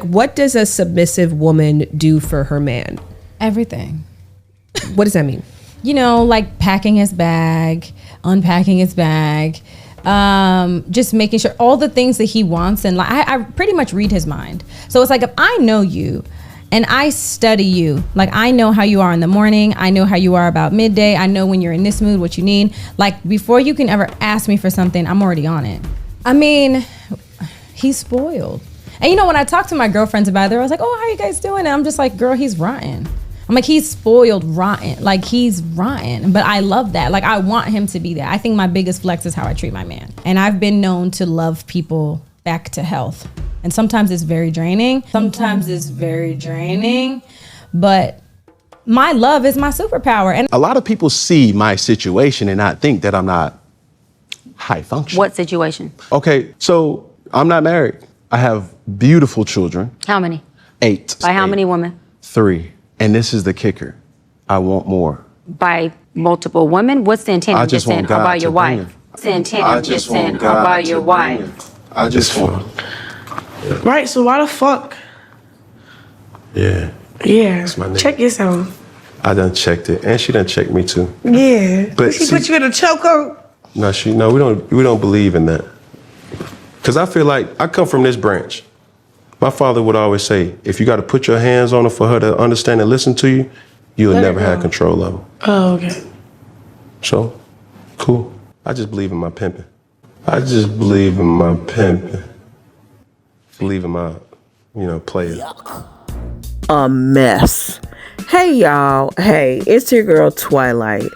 What does a submissive woman do for her man? Everything. What does that mean? You know, like packing his bag, unpacking his bag, just making sure all the things that he wants. And like, I pretty much read his mind. So it's like, if I know you and I study you, like I know how you are in the morning, I know how you are about midday, I know when you're in this mood, what you need. Like before you can ever ask me for something, I'm already on it. I mean, he's spoiled. And you know, when I talk to my girlfriends about it, I was like, oh, how you guys doing? And I'm just like, girl, he's rotten. I'm like, he's spoiled rotten. Like, he's rotten. But I love that. Like, I want him to be there. I think my biggest flex is how I treat my man. And I've been known to love people back to health. And sometimes it's very draining. But my love is my superpower. And a lot of people see my situation and not think that I'm not high functioning. What situation? Okay, so I'm not married. I have beautiful children. How many? 8. By how many women? 3. And this is the kicker. I want more. By multiple women? What's the intent of just this want sin? Or God by to your bring wife? it. What's the intent I of this just sin? want Or God by to your bring wife? it. I just want. Right, so why the fuck? Yeah. Yeah, my nigga. check yourself. I done checked it, and she done checked me too. Yeah, But she see- put you in a chokehold? No, we don't believe in that. Cause I feel like I come from this branch. My father would always say, if you got to put your hands on her for her to understand and listen to you, you'll Let her never have go. control of her. Oh, okay. So, cool. I just believe in my pimping. I just believe in my pimping. Believe in my, players. A mess. Hey y'all, hey, it's your girl Twilight.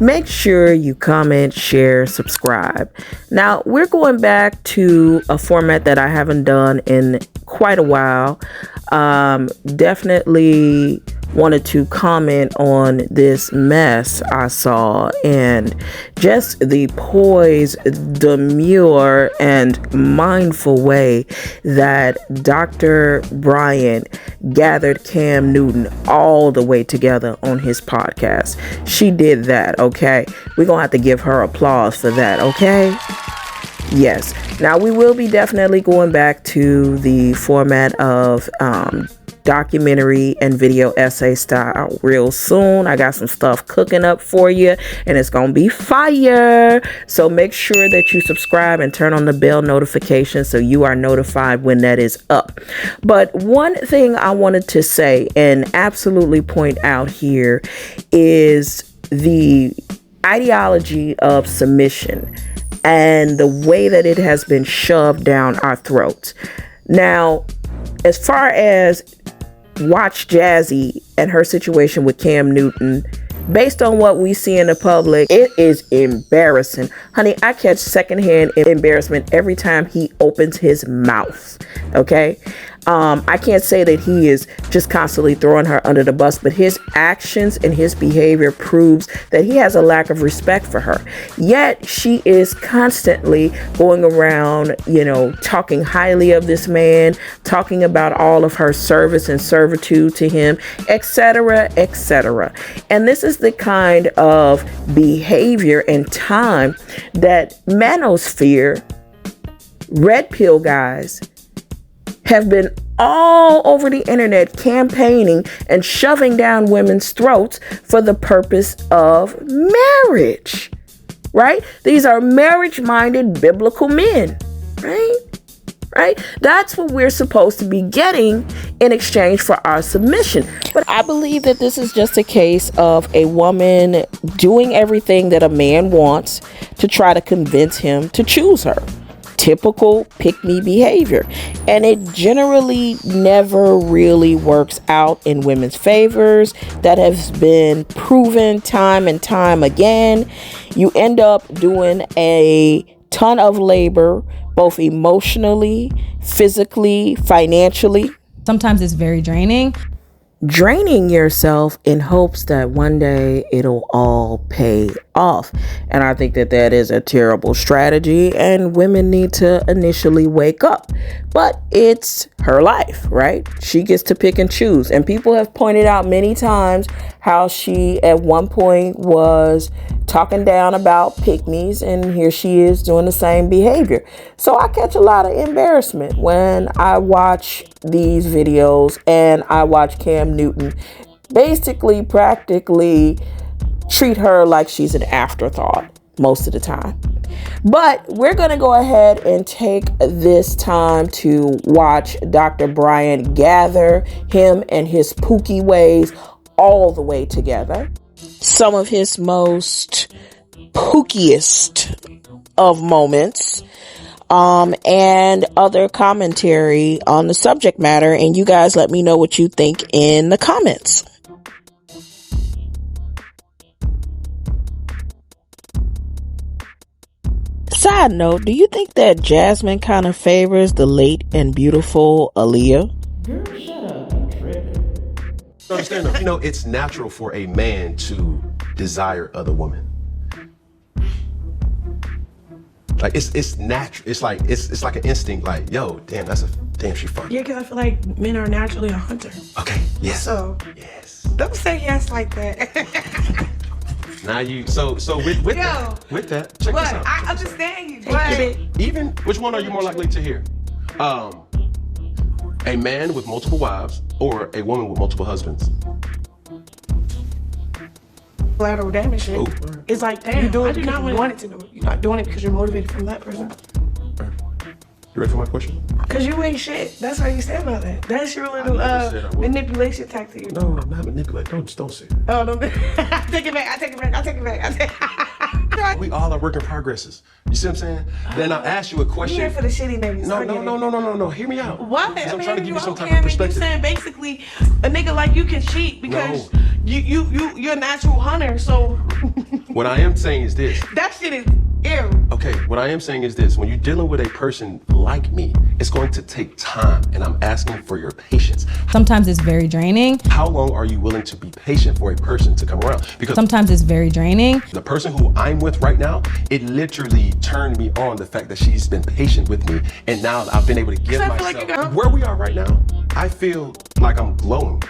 Make sure you comment, share, subscribe. Now, we're going back to a format that I haven't done in quite a while. Definitely wanted to comment on this mess I saw and just the poise, demure, and mindful way that Dr. Bryant gathered Cam Newton all the way together on his podcast. She did that, okay? We're gonna have to give her applause for that, okay? Yes. Now, we will be definitely going back to the format of documentary and video essay style real soon. I got some stuff cooking up for you, and it's gonna be fire. So make sure that you subscribe and turn on the bell notification so you are notified when that is up. But one thing I wanted to say and absolutely point out here is the ideology of submission and the way that it has been shoved down our throats. Now, as far as Watch Jazzy and her situation with Cam Newton, based on what we see in the public, it is embarrassing. Honey, I catch secondhand embarrassment every time he opens his mouth, okay? I can't say that he is just constantly throwing her under the bus, but his actions and his behavior proves that he has a lack of respect for her. Yet she is constantly going around, talking highly of this man, talking about all of her service and servitude to him, etc., etc. And this is the kind of behavior and time that manosphere, red pill guys, have been all over the internet campaigning and shoving down women's throats for the purpose of marriage, right? These are marriage-minded biblical men, right? That's what we're supposed to be getting in exchange for our submission. But I believe that this is just a case of a woman doing everything that a man wants to try to convince him to choose her. Typical pick-me behavior, and it generally never really works out in women's favors. That has been proven time and time again. You end up doing a ton of labor, both emotionally, physically, financially. sometimes it's very draining. Draining yourself in hopes that one day it'll all pay off. And I think that that is a terrible strategy, and women need to initially wake up. But it's her life, right? She gets to pick and choose. And people have pointed out many times how she at one point was talking down about pick-me's, and here she is doing the same behavior. So I catch a lot of embarrassment when I watch these videos, and I watch Cam Newton basically practically treat her like she's an afterthought most of the time. But we're going to go ahead and take this time to watch Dr. Bryant gather him and his pookie ways all the way together. Some of his most pookiest of moments, and other commentary on the subject matter. And you guys let me know what you think in the comments. Side note, do you think that Jasmine kind of favors the late and beautiful Aaliyah? Girl, shut up. You tripping. Understand though, you know, it's natural for a man to desire other women. Like it's natural. It's like an instinct. Like, yo, damn, she fun. Yeah, because I feel like men are naturally a hunter. Okay. Yes. So yes. Don't say yes like that. Now you so with that, check this out. I understand you, but even which one are you more likely to hear? A man with multiple wives or a woman with multiple husbands? Collateral damage shit. Ooh. It's like, damn, I do not want it to do it. You're not doing it because you're motivated from that person. You ready for my question? Because you ain't shit. That's how you stand about that. That's your little manipulation tactic. No, I'm not manipulating. Don't say it. Oh, don't. I take it back. We all are work in progresses. You see what I'm saying? Then I'll ask you a question. You're here for the shitty niggas. No. Hear me out. What? I'm trying to give you some type of of perspective. You saying basically a nigga like you can cheat because you're a natural hunter. So what I am saying is this. That shit is ew. Okay, what I am saying is this. When you're dealing with a person like me, it's going to take time, and I'm asking for your patience. Sometimes it's very draining. How long are you willing to be patient for a person to come around? Because sometimes it's very draining. The person who I'm with right now, it literally turned me on the fact that she's been patient with me, and now I've been able to give myself where we are right now. I feel like I'm glowing.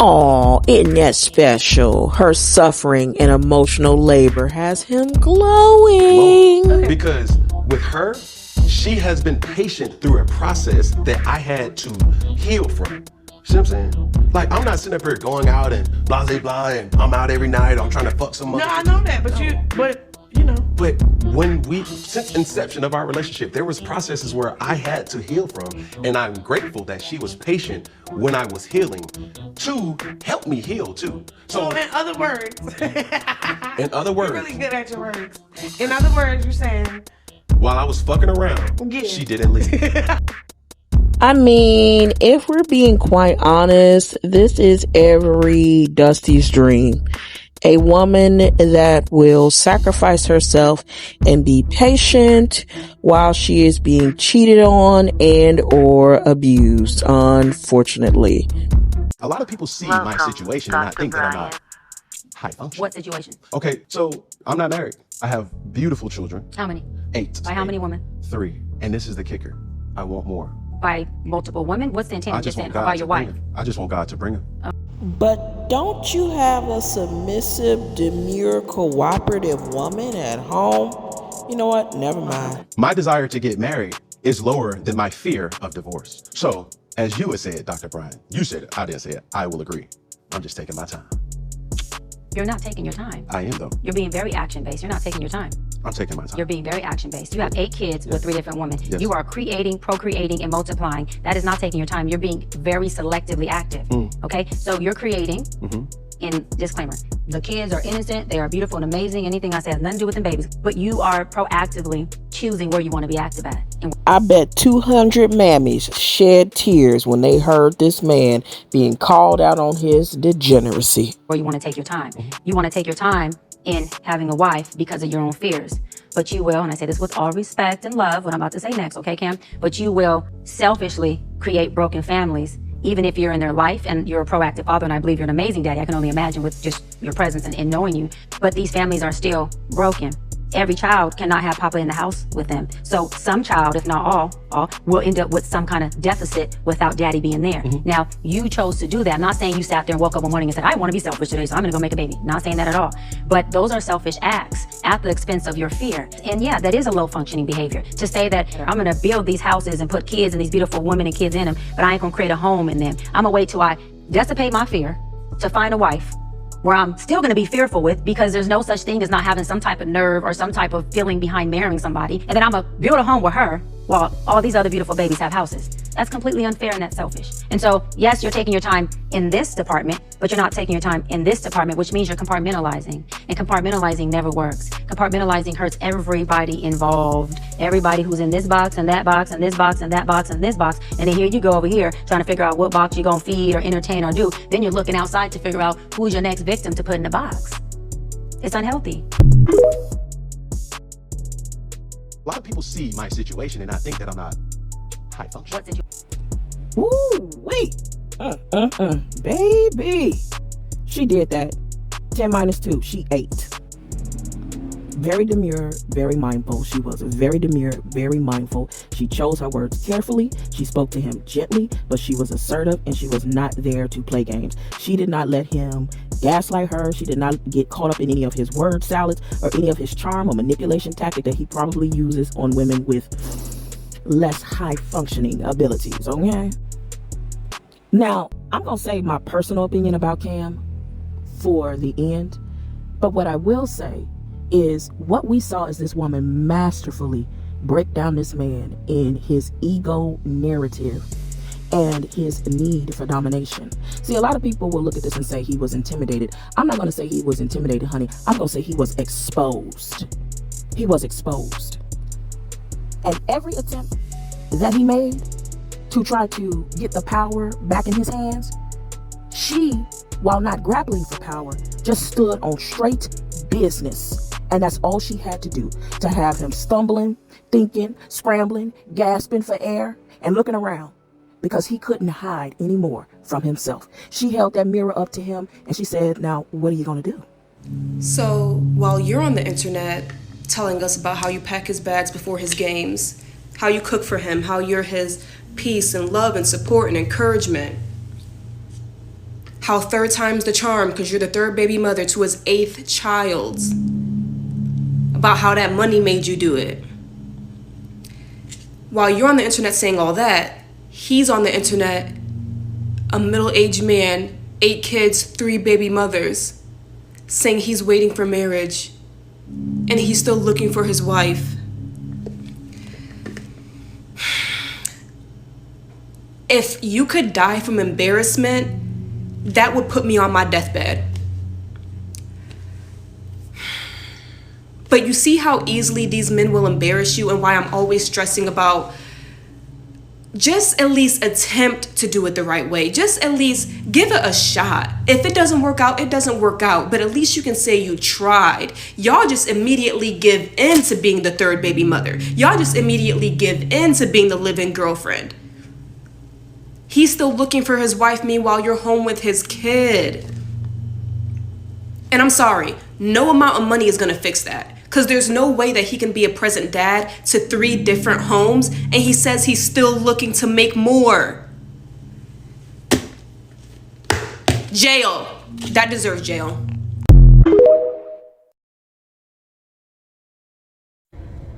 Aw, isn't that special? Her suffering and emotional labor has him glowing. Because with her, she has been patient through a process that I had to heal from. See what I'm saying? Like, I'm not sitting up here going out and blah, blah, blah, and I'm out every night, I'm trying to fuck some No, I know that, but you know. But since inception of our relationship, there was processes where I had to heal from, and I'm grateful that she was patient when I was healing to help me heal too. So in other words, you're really good at your words. In other words, you're saying while I was fucking around, she didn't leave. I mean, if we're being quite honest, this is every Dusty's dream. A woman that will sacrifice herself and be patient while she is being cheated on and or abused, unfortunately. A lot of people see my situation and I think that I'm not high function. What situation? Okay, so I'm not married. I have beautiful children. How many? 8. By how many women? 3. And this is the kicker. I want more. By multiple women? What's the intent of just saying? By your wife? I just want God to bring them. But don't you have a submissive, demure, cooperative woman at home? You know what? Never mind. My desire to get married is lower than my fear of divorce. So, as you would say it, Dr. Bryant, you said it, I didn't say it, I will agree. I'm just taking my time. You're not taking your time. I am, though. You're being very action-based. You're not taking your time. I'm taking my time. You're being very action-based. You have 8 kids with 3 different women. Yes. You are creating, procreating, and multiplying. That is not taking your time. You're being very selectively active. Okay? So you're creating, and disclaimer, the kids are innocent, they are beautiful and amazing. Anything I say has nothing to do with them babies. But you are proactively choosing where you want to be active at. And I bet 200 mammies shed tears when they heard this man being called out on his degeneracy. where you want to take your time. You want to take your time in having a wife because of your own fears. But you will, and I say this with all respect and love, what I'm about to say next, okay, Cam? But you will selfishly create broken families, even if you're in their life and you're a proactive father, and I believe you're an amazing daddy. I can only imagine with just your presence and knowing you. But these families are still broken. Every child cannot have papa in the house with them. So some child, if not all will end up with some kind of deficit without daddy being there. Now, you chose to do that. I'm not saying you sat there and woke up one morning and said, I want to be selfish today, so I'm going to go make a baby. Not saying that at all. But those are selfish acts at the expense of your fear. And yeah, that is a low functioning behavior. To say that I'm going to build these houses and put kids and these beautiful women and kids in them, but I ain't going to create a home in them. I'm going to wait till I dissipate my fear to find a wife where I'm still going to be fearful with, because there's no such thing as not having some type of nerve or some type of feeling behind marrying somebody. And then I'm going to build a home with her while all these other beautiful babies have houses. That's completely unfair and that's selfish. And so, yes, you're taking your time in this department, but you're not taking your time in this department, which means you're compartmentalizing. And compartmentalizing never works. Compartmentalizing hurts everybody involved. Everybody who's in this box and that box and this box and that box and this box. And then here you go over here trying to figure out what box you're going to feed or entertain or do. Then you're looking outside to figure out who's your next victim to put in the box. It's unhealthy. A lot of people see my situation and I think that I'm not high function. What situation? Ooh, wait. Baby. She did that. 10 minus 2. She ate. Very demure, very mindful. She was very demure, very mindful. She chose her words carefully. She spoke to him gently, but she was assertive and she was not there to play games. She did not let him gaslight her. She did not get caught up in any of his word salads or any of his charm or manipulation tactic that he probably uses on women with less high functioning abilities, okay? Now, I'm going to say my personal opinion about Cam for the end, but what I will say is what we saw is this woman masterfully break down this man in his ego narrative and his need for domination. See, a lot of people will look at this and say he was intimidated. I'm not going to say he was intimidated, honey. I'm going to say he was exposed. He was exposed. And every attempt that he made to try to get the power back in his hands, she, while not grappling for power, just stood on straight business. And that's all she had to do, to have him stumbling, thinking, scrambling, gasping for air, and looking around, because he couldn't hide anymore from himself. She held that mirror up to him and she said, now, what are you going to do? So while you're on the internet telling us about how you pack his bags before his games, how you cook for him, how you're his peace and love and support and encouragement, how third time's the charm because you're the third baby mother to his 8th child, about how that money made you do it. While you're on the internet saying all that, he's on the internet, a middle-aged man, 8 kids, 3 baby mothers, saying he's waiting for marriage and he's still looking for his wife. If you could die from embarrassment, that would put me on my deathbed. But you see how easily these men will embarrass you and why I'm always stressing about just at least attempt to do it the right way. Just at least give it a shot. If it doesn't work out, it doesn't work out. But at least you can say you tried. Y'all just immediately give in to being the third baby mother. Y'all just immediately give in to being the live-in girlfriend. He's still looking for his wife, meanwhile you're home with his kid. And I'm sorry, no amount of money is gonna fix that. Because there's no way that he can be a present dad to 3 different homes, and he says he's still looking to make more. Jail. That deserves jail.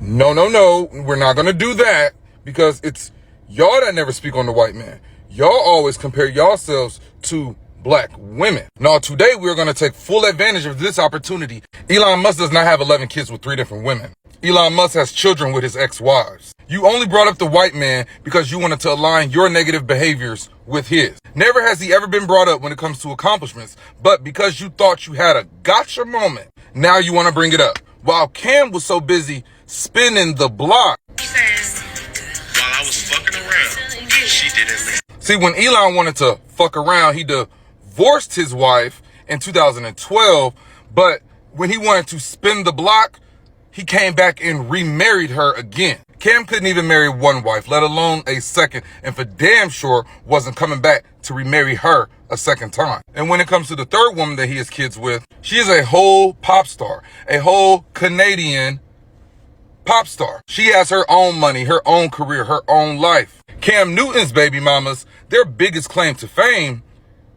No, we're not gonna do that, because it's y'all that never speak on the white man. Y'all always compare yourselves to black women. Now, today we're going to take full advantage of this opportunity. Elon Musk does not have 11 kids with 3 different women. Elon Musk has children with his ex-wives. You only brought up the white man because you wanted to align your negative behaviors with his. Never has he ever been brought up when it comes to accomplishments, but because you thought you had a gotcha moment, now you want to bring it up. While Cam was so busy spinning the block, while I was fucking around, she didn't. See, when Elon wanted to fuck around, he divorced his wife in 2012, but when he wanted to spin the block, he came back and remarried her again. Cam couldn't even marry one wife, let alone a second, and for damn sure wasn't coming back to remarry her a second time. And when it comes to the third woman that he has kids with, she is a whole pop star, a whole Canadian pop star. She has her own money, her own career, her own life. Cam Newton's baby mamas, their biggest claim to fame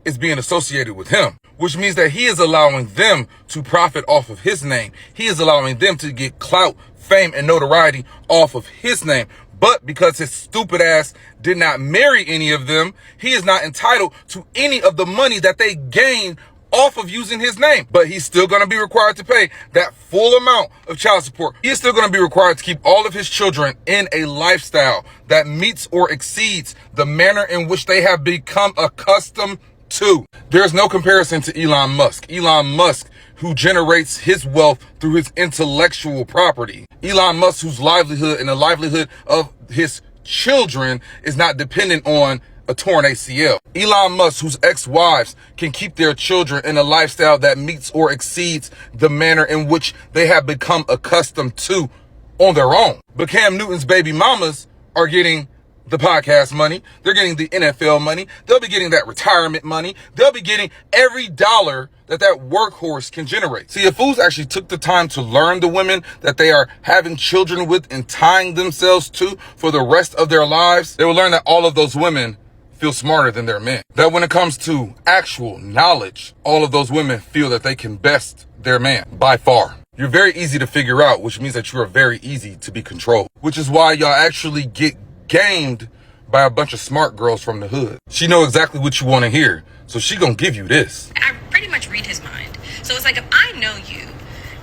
is being associated with him, which means that he is allowing them to profit off of his name. He is allowing them to get clout, fame, and notoriety off of his name. But because his stupid ass did not marry any of them, he is not entitled to any of the money that they gain off of using his name. But he's still going to be required to pay that full amount of child support. He is still going to be required to keep all of his children in a lifestyle that meets or exceeds the manner in which they have become accustomed to. There's no comparison to Elon Musk. Elon Musk, who generates his wealth through his intellectual property. Elon Musk, whose livelihood and the livelihood of his children is not dependent on a torn ACL. Elon Musk, whose ex-wives can keep their children in a lifestyle that meets or exceeds the manner in which they have become accustomed to on their own. But Cam Newton's baby mamas are getting the podcast money. They're getting the NFL money. They'll be getting that retirement money. They'll be getting every dollar that workhorse can generate. See, if fools actually took the time to learn the women that they are having children with and tying themselves to for the rest of their lives, they will learn that all of those women feel smarter than their men. That when it comes to actual knowledge, all of those women feel that they can best their man by far. You're very easy to figure out, which means that you are very easy to be controlled, which is why y'all actually get gamed by a bunch of smart girls from the hood. She know exactly what you want to hear, so she gonna give you this. I pretty much read his mind. So it's like, if I know you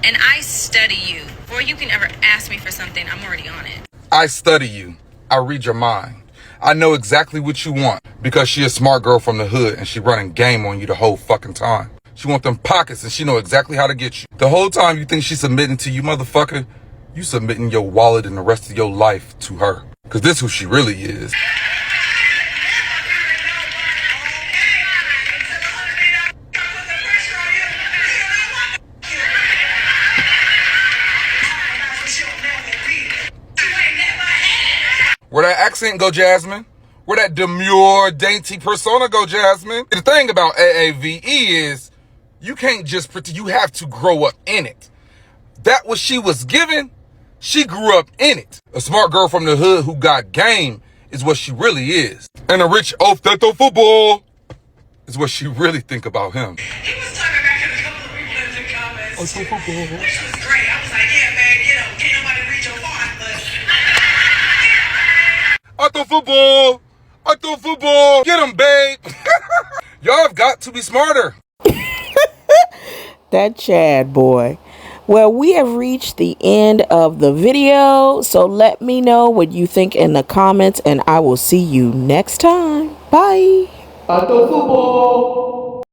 and I study you, before you can ever ask me for something, I'm already on it. I study you. I read your mind. I know exactly what you want because she a smart girl from the hood and she running game on you the whole fucking time. She want them pockets and she know exactly how to get you. The whole time you think she's submitting to you, motherfucker, you submitting your wallet and the rest of your life to her. Cause this is who she really is. Where that accent go, Jasmine? Where that demure, dainty persona go, Jasmine? The thing about AAVE is you can't just pretend, you have to grow up in it. That what she was given, she grew up in it. A smart girl from the hood who got game is what she really is. And a rich oaf that throw football is what she really think about him. He was talking back to a couple of people in the comments, which was great. I was like, yeah, man, can't nobody read your font, but... I throw football. I throw football. Get him, babe. Y'all have got to be smarter. That Chad boy. Well, we have reached the end of the video, so let me know what you think in the comments, and I will see you next time. Bye. I throw football.